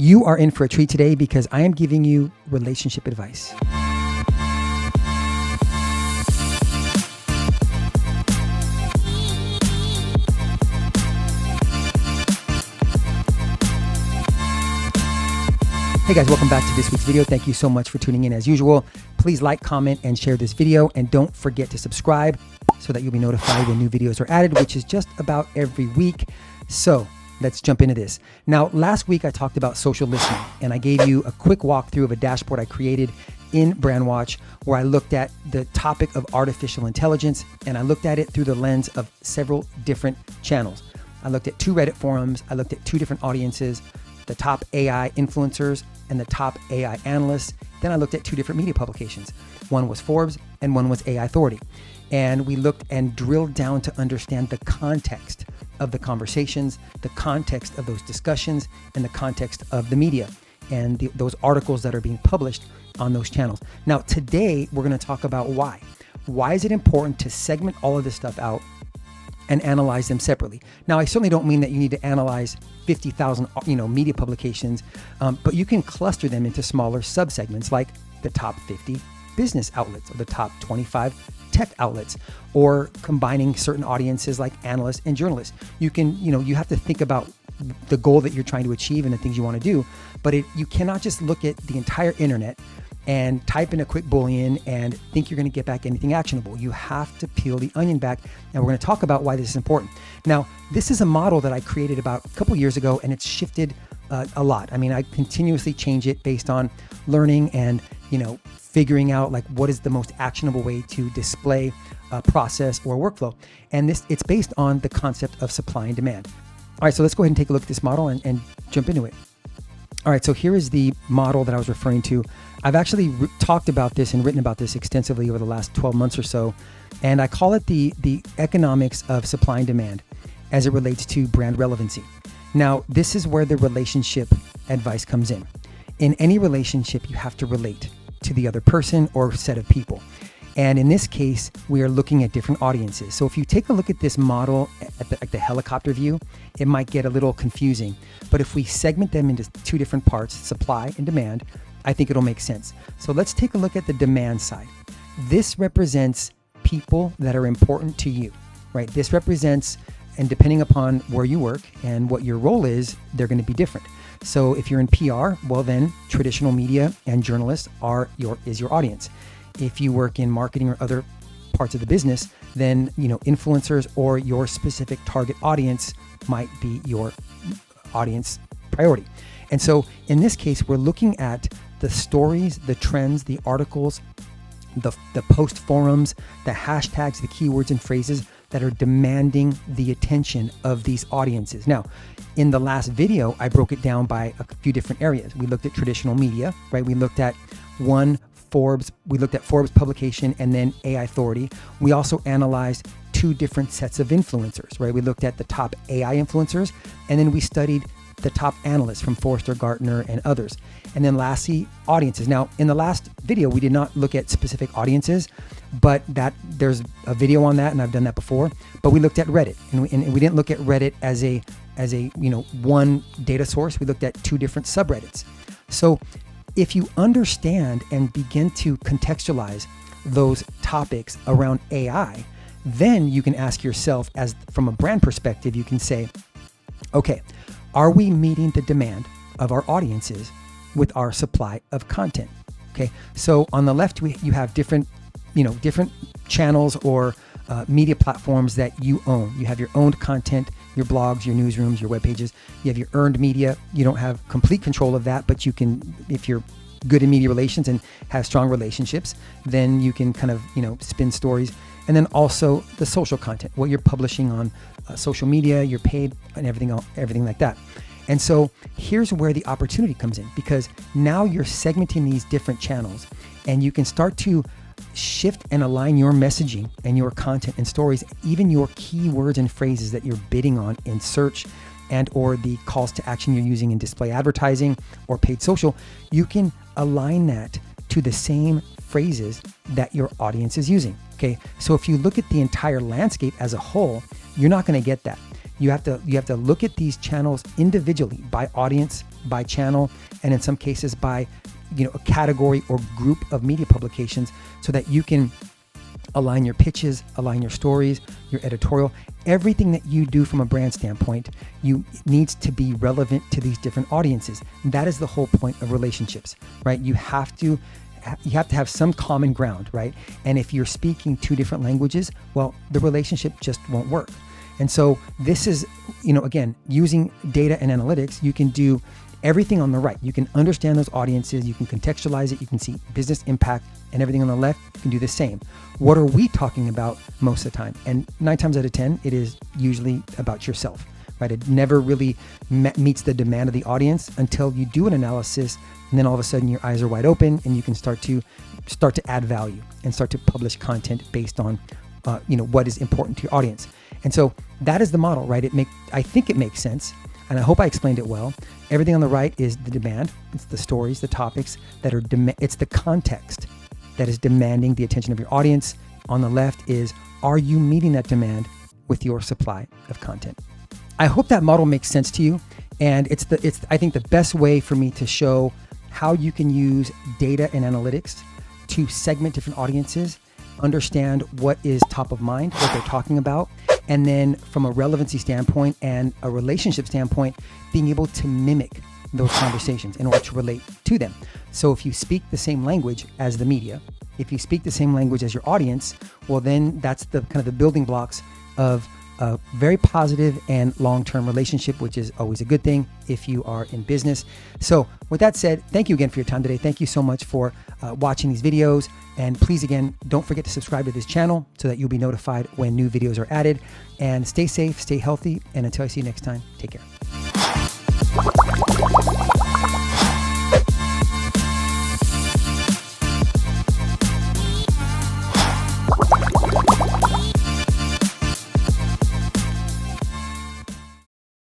You are in for a treat today because I am giving you relationship advice. Hey guys, welcome back to this week's video. Thank you so much for tuning in as usual. Please like, comment, and share this video. And don't forget to subscribe so that you'll be notified when new videos are added, which is just about every week. So let's jump into this. Now, last week I talked about social listening, and I gave you a quick walkthrough of a dashboard I created in BrandWatch where I looked at the topic of artificial intelligence, and I looked at it through the lens of several different channels. I looked at 2 Reddit forums, I looked at 2 different audiences, the top AI influencers and the top AI analysts. Then I looked at 2 different media publications. One was Forbes and one was AI Authority. And we looked and drilled down to understand the context of the conversations, the context of those discussions, and the context of the media and those articles that are being published on those channels. Now, today we're going to talk about why. Why is it important to segment all of this stuff out and analyze them separately? Now, I certainly don't mean that you need to analyze 50,000, media publications, but you can cluster them into smaller subsegments like the top 50 business outlets or the top 25 tech outlets, or combining certain audiences like analysts and journalists. You can, you have to think about the goal that you're trying to achieve and the things you want to do, but you cannot just look at the entire internet and type in a quick Boolean and think you're going to get back anything actionable. You have to peel the onion back, and we're going to talk about why this is important. Now, this is a model that I created about a couple years ago, and it's shifted a lot. I mean, I continuously change it based on learning and, figuring out like what is the most actionable way to display a process or workflow. And it's based on the concept of supply and demand. All right, so let's go ahead and take a look at this model and jump into it. All right, so here is the model that I was referring to. I've actually talked about this and written about this extensively over the last 12 months or so, and I call it the economics of supply and demand as it relates to brand relevancy. Now, this is where the relationship advice comes in. In any relationship, you have to relate to the other person or set of people. And in this case, we are looking at different audiences. So if you take a look at this model at the helicopter view, it might get a little confusing. But if we segment them into 2 different parts, supply and demand, I think it'll make sense. So let's take a look at the demand side. This represents people that are important to you, right? This represents, and depending upon where you work and what your role is, they're going to be different. So if you're in PR, well then traditional media and journalists is your audience. If you work in marketing or other parts of the business, then influencers or your specific target audience might be your audience priority. And so in this case, we're looking at the stories, the trends, the articles, the post forums, the hashtags, the keywords and phrases that are demanding the attention of these audiences. Now, in the last video, I broke it down by a few different areas. We looked at traditional media, right? We looked at Forbes publication and then AI Authority. We also analyzed 2 different sets of influencers, right? We looked at the top AI influencers, and then we studied the top analysts from Forrester, Gartner, and others. And then lastly, audiences. Now, in the last video, we did not look at specific audiences, but there's a video on that, and I've done that before. But we looked at Reddit, and we didn't look at Reddit as a one data source. We looked at 2 different subreddits. So if you understand and begin to contextualize those topics around AI, then you can ask yourself, as from a brand perspective, you can say, okay, are we meeting the demand of our audiences with our supply of content? Okay, so on the left, you have different channels or media platforms that you own. You have your owned content, your blogs, your newsrooms, your web pages. You have your earned media. You don't have complete control of that, but you can, if you're good in media relations and have strong relationships, then you can kind of, spin stories. And then also the social content, what you're publishing on social media, you're paid, and everything like that. And so here's where the opportunity comes in, because now you're segmenting these different channels, and you can start to shift and align your messaging and your content and stories, even your keywords and phrases that you're bidding on in search and or the calls to action you're using in display advertising or paid social. You can align that to the same phrases that your audience is using. Okay, so if you look at the entire landscape as a whole, you're not going to get that. You have to look at these channels individually by audience, by channel, and in some cases by a category or group of media publications, so that you can align your pitches, align your stories, your editorial. Everything that you do from a brand standpoint, needs to be relevant to these different audiences. And that is the whole point of relationships, right? You have to have some common ground, right? And if you're speaking two different languages, well, the relationship just won't work. And so this is, again, using data and analytics, you can do everything on the right. You can understand those audiences, you can contextualize it, you can see business impact, and everything on the left, you can do the same. What are we talking about most of the time? And 9 times out of 10, it is usually about yourself, right? It never really meets the demand of the audience until you do an analysis, and then all of a sudden your eyes are wide open and you can start to add value and start to publish content based on what is important to your audience. And so that is the model, right? I think it makes sense. And I hope I explained it well. Everything on the right is the demand. It's the stories, the topics that are, it's the context that is demanding the attention of your audience. On the left is, are you meeting that demand with your supply of content? I hope that model makes sense to you. And it's I think the best way for me to show how you can use data and analytics to segment different audiences, understand what is top of mind, what they're talking about, and then from a relevancy standpoint and a relationship standpoint, being able to mimic those conversations in order to relate to them. So if you speak the same language as the media, if you speak the same language as your audience, well, then that's the kind of the building blocks of a very positive and long-term relationship, which is always a good thing if you are in business. So with that said, thank you again for your time today. Thank you so much for watching these videos. And please, again, don't forget to subscribe to this channel so that you'll be notified when new videos are added. And stay safe, stay healthy. And until I see you next time, take care.